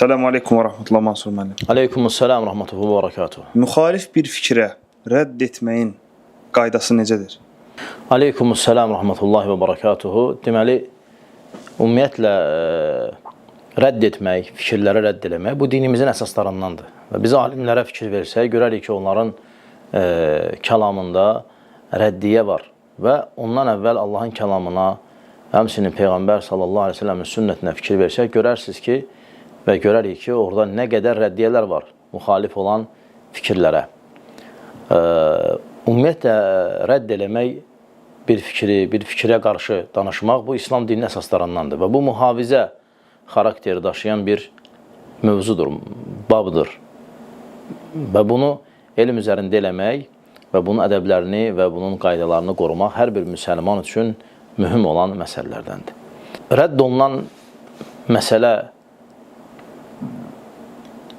Selamun Aleyküm ve Rahmetullah Mansur müəllim. Aleykümselam rahmetullahi ve berekatuhu. Müxalif bir fikrə rədd etməyin qaydası necədir? Aleykümselam rahmetullahi ve berekatuhu. Deməli, ümumiyyətlə rədd etmək, fikirləri rədd etmək bu dinimizin əsaslarındandır. Və biz alimlərə fikir versək, görərik ki, onların kəlamında rəddiyə var. Və ondan əvvəl Allahın kəlamına, həmçinin Peyğəmbər sallallahu aleyhi ve sellemin sünnətinə fikir versək, görərsiniz ki, və görərik ki, orada nə qədər rəddiyələr var müxalif olan fikirlərə. Ümumiyyətlə, rədd eləmək bir fikrə qarşı danışmaq bu İslam dininin əsaslarındandır. Və bu mühafizə xarakteri daşıyan bir mövzudur, babdır. Və bunu elm üzərində eləmək və bunun ədəblərini və bunun qaydalarını qorumaq hər bir müsəlman üçün mühüm olan məsələlərdəndir. Rədd olunan məsələ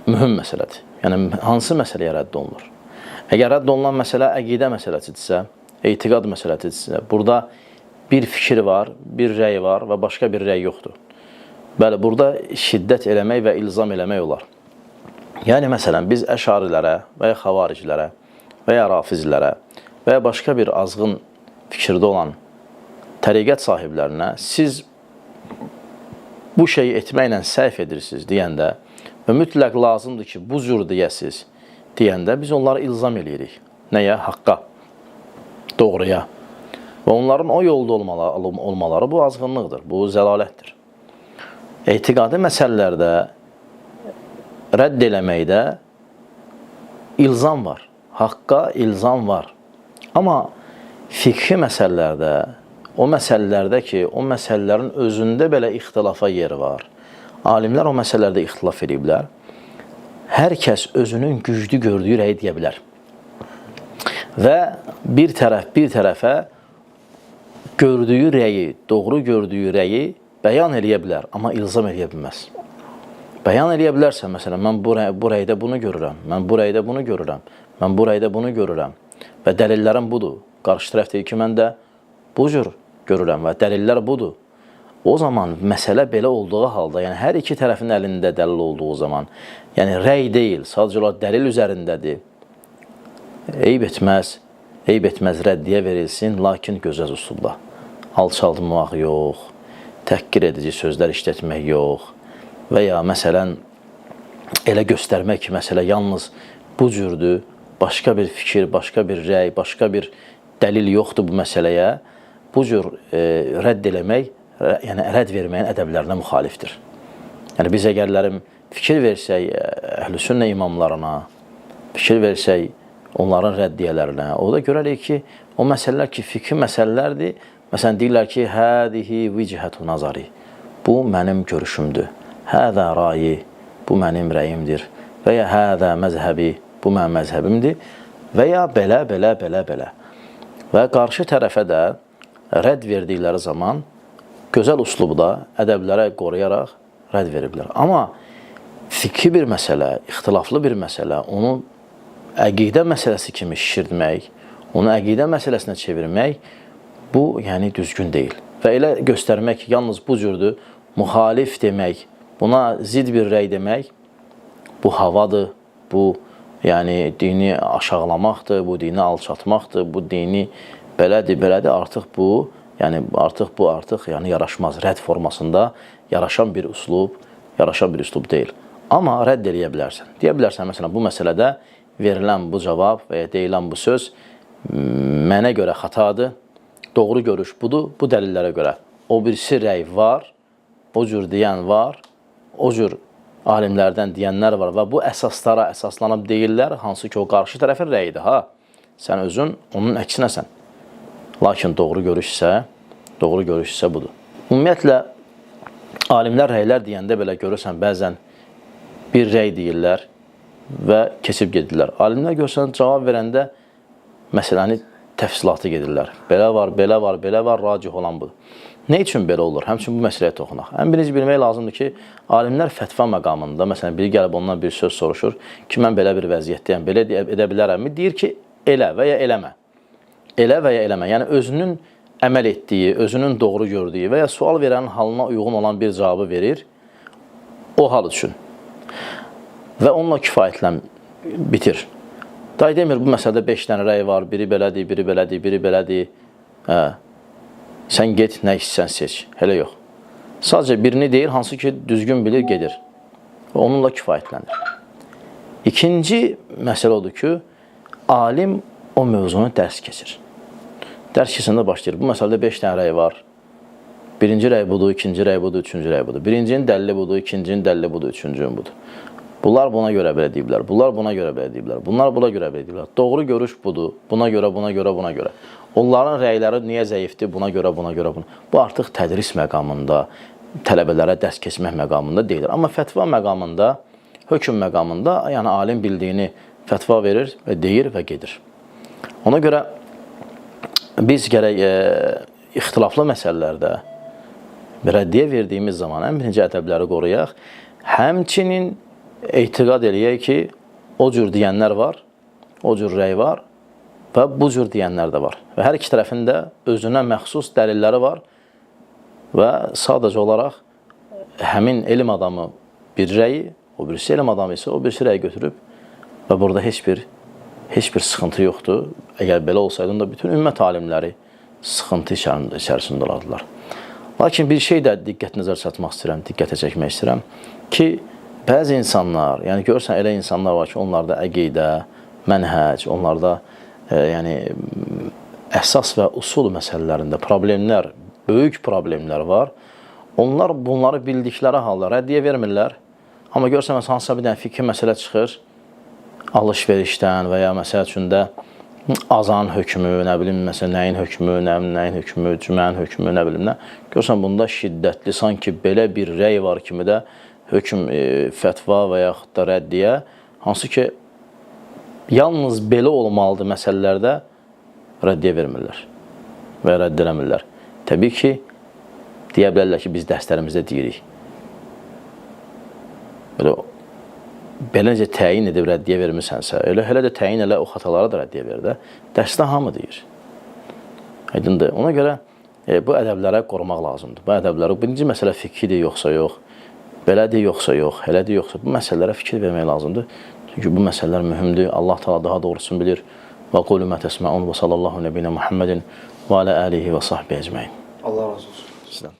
mühüm məsələdir. Yəni, hansı məsələyə rədd olunur? Əgər rədd olunan məsələ əqidə məsələsidirsə, etiqad məsələsidirsə, burada bir fikir var, bir rəy var və başqa bir rəy yoxdur. Bəli, burada şiddət eləmək və ilzam eləmək olar. Yəni, məsələn, biz əşarilərə və ya xavaricilərə və ya rafizlərə və ya başqa bir azğın fikirdə olan təriqət sahiblərinə siz bu şeyi etməklə səhv edirsiniz deyəndə və mütləq lazımdır ki, bu cür deyəsiz deyəndə biz onları ilzam eləyirik. Nəyə? Haqqa, doğruya. Və onların o yolda olmaları bu azğınlıqdır, bu zəlalətdir. Etiqadi məsələlərdə rədd eləməkdə ilzam var, haqqa ilzam var. Amma fikri məsələlərdə, o məsələlərdə ki, o məsələlərin özündə belə ixtilafa yeri var. Alimlər o məsələlərdə ixtilaf ediblər. Hər kəs özünün güclü gördüyü rəyi deyə bilər. Və bir tərəfə gördüyü rəyi, doğru gördüyü rəyi bəyan eləyə bilər, amma ilzam eləyə bilməz. Bəyan eləyə bilərsə, məsələn, mən bu rəydə bunu görürəm, mən bu rəydə bunu görürəm, mən bu rəydə bunu görürəm və dəlillərim budur. Qarşı tərəf deyir ki, mən də bu cür görürəm və dəlillər budur. O zaman məsələ belə olduğu halda, yəni hər iki tərəfin əlində dəlil olduğu zaman, yəni rəy deyil, sadəcə olaraq dəlil üzərindədir. Eyb etməz rəddiyə verilsin, lakin gözəl üsulda. Alçaltmaq yox, təhqir edici sözlər işlətmək yox və ya məsələn, elə göstərmək ki, məsələ yalnız bu cürdür, başqa bir fikir, başqa bir rəy, başqa bir dəlil yoxdur bu məsələyə, bu cür rədd eləmək, yəni rədd verməyin ədəblərinə müxalifdir. Yəni, biz əgərlərim fikir versək əhl-i-sünnə imamlarına, fikir versək onların rəddiyələrinə, o da görərik ki, o məsələlər ki, fikri məsələlərdir. Məsələn, deyirlər ki, hədihi vicəhətu nazari, bu mənim görüşümdür. Hədə rayi, bu mənim rəyimdir. Və ya hədə məzhəbi, bu mənim məzhəbimdir. Və ya belə. Və qarşı tərəfə də rədd verdikləri zaman gözəl üslubda ədəblərə qoruyaraq rədd veriblər. Amma fikri bir məsələ, ixtilaflı bir məsələ, onu əqidə məsələsi kimi şişirtmək, onu əqidə məsələsinə çevirmək, bu, yəni, düzgün deyil. Və elə göstərmək ki, yalnız bu cürdür, müxalif demək, buna zid bir rəy demək, bu havadır, bu, yəni, dini aşağılamaqdır, bu dini alçatmaqdır, bu dini belədir, artıq bu, yəni yaraşmaz, rədd formasında yaraşan bir üslub deyil. Amma rədd eləyə bilərsən. Deyə bilərsən, məsələn, bu məsələdə verilən bu cavab və ya deyilən bu söz mənə görə xatadır, doğru görüş budur, bu dəlillərə görə. O birisi rəy var, o cür deyən var, o cür alimlərdən deyənlər var və bu əsaslara əsaslanıb deyirlər, hansı ki, o qarşı tərəfin rəyidir, ha? Sən özün onun əksinəsən. Lakin doğru görüş isə budur. Ümumiyyətlə, alimlər rəylər deyəndə belə görürsən, bəzən bir rəy deyirlər və keçib gedirlər. Alimlər görürsən, cavab verəndə məsələni təfsilatı gedirlər. Belə var, racih olan budur. Nə üçün belə olur? Həmçin bu məsələyə toxunaq. Ən birinci bilmək lazımdır ki, alimlər fətva məqamında, məsələn, biri gəlib ondan bir söz soruşur ki, mən belə bir vəziyyətdəyəm, belə edə bilərəmmi? Deyir ki, elə və ya eləmə. Elə və ya eləmə. Yəni, özünün əməl etdiyi, özünün doğru gördüyü və ya sual verənin halına uyğun olan bir cavabı verir o hal üçün. və onunla kifayətlən bitir. Day demir, bu məsələdə 5 dənə rəy var, biri belədir, biri belədir, biri belədir. Sən get, nə istəyirsən seç. Elə yox. Sadəcə birini deyir, hansı ki, düzgün bilir, gedir. Və onunla kifayətlənir. İkinci məsələ odur ki, alim o mövzunu dərs keçir. Dərs keçəndə başlayır. Bu məsələdə 5 dənə rəy var. Birinci rəy budur, ikinci rəy budur, üçüncü rəy budur. Birincinin dəlili budur, ikincinin dəlili budur, üçüncünün budur. Bunlar buna görə belə deyiblər, bunlar buna görə belə deyiblər, bunlar buna görə belə deyiblər. Doğru görüş budur, buna görə, buna görə, buna görə. Onların rəyləri niyə zəifdir, buna görə, buna görə, buna. Bu artıq tədris məqamında, tələbələrə dərs keçmək məqamında deyilir. Amma fətva məqamında, hökm məqamında, yəni alim bildiyini fətva verir və deyir və gedir. Ona görə biz gərək ixtilaflı məsələlərdə rəddiyə verdiyimiz zaman ən birinci ədəbləri qoruyaq. Həmçinin etiqad eləyək ki, o cür deyənlər var, o cür rəy var və bu cür deyənlər də var. Və hər iki tərəfində özünə məxsus dəlilləri var və sadəcə olaraq həmin elm adamı bir rəyi, o birisi elm adamı isə o birisi rəyi götürüb və burada heç bir sıxıntı yoxdur. Əgər belə olsaydı da bütün ümmət alimləri sıxıntı içərisində olardılar. Lakin bir şey də diqqət nəzər çatmaq istəyirəm, diqqətə çəkmək istəyirəm ki, bəzi insanlar, yəni görürsən elə insanlar var ki, onlarda əqidə, mənhəc, onlarda yəni əsas və usul məsələlərində problemlər, böyük problemlər var. Onlar bunları bildikləri halda rəddiyə vermirlər. Amma görürsən, məsələn, hansısa bir dənə fikri məsələ çıxır, alış-verişdən və ya məsələ üçün də azan hökmü, nə bilim, məsələn, nəyin hökmü, nəyin hökmü, cümənin hökmü, nə bilim, nə. Görürsən, bunda şiddətli, sanki belə bir rəy var kimi də hökm, fətva və yaxud da rəddiyə, hansı ki, yalnız belə olmalıdır məsələlərdə rəddiyə vermirlər və rədd eləmirlər. Təbii ki, deyə bilərlər ki, biz dərslərimizdə deyirik. Belə necə təyin edib rəddiyə vermirsənsə, elə də təyin elə o xatalara da rəddiyə ver də. Dərsdə hamı deyir. Aydındır. Ona görə bu ədəblərə qorumaq lazımdır. Bu ədəbləri, birinci məsələ fikirdir yoxsa yox, belədir yoxsa yox, elədir yoxsa, bu məsələlərə fikir vermək lazımdır. Çünki bu məsələlər mühümdür. Allah Teala daha doğrusunu bilir. Və qulu mə təsməun və sallallahu nəbiyyə Muhammedin və alə alihi və sahbihi ecməin. Allah razı olsun. Sizdən.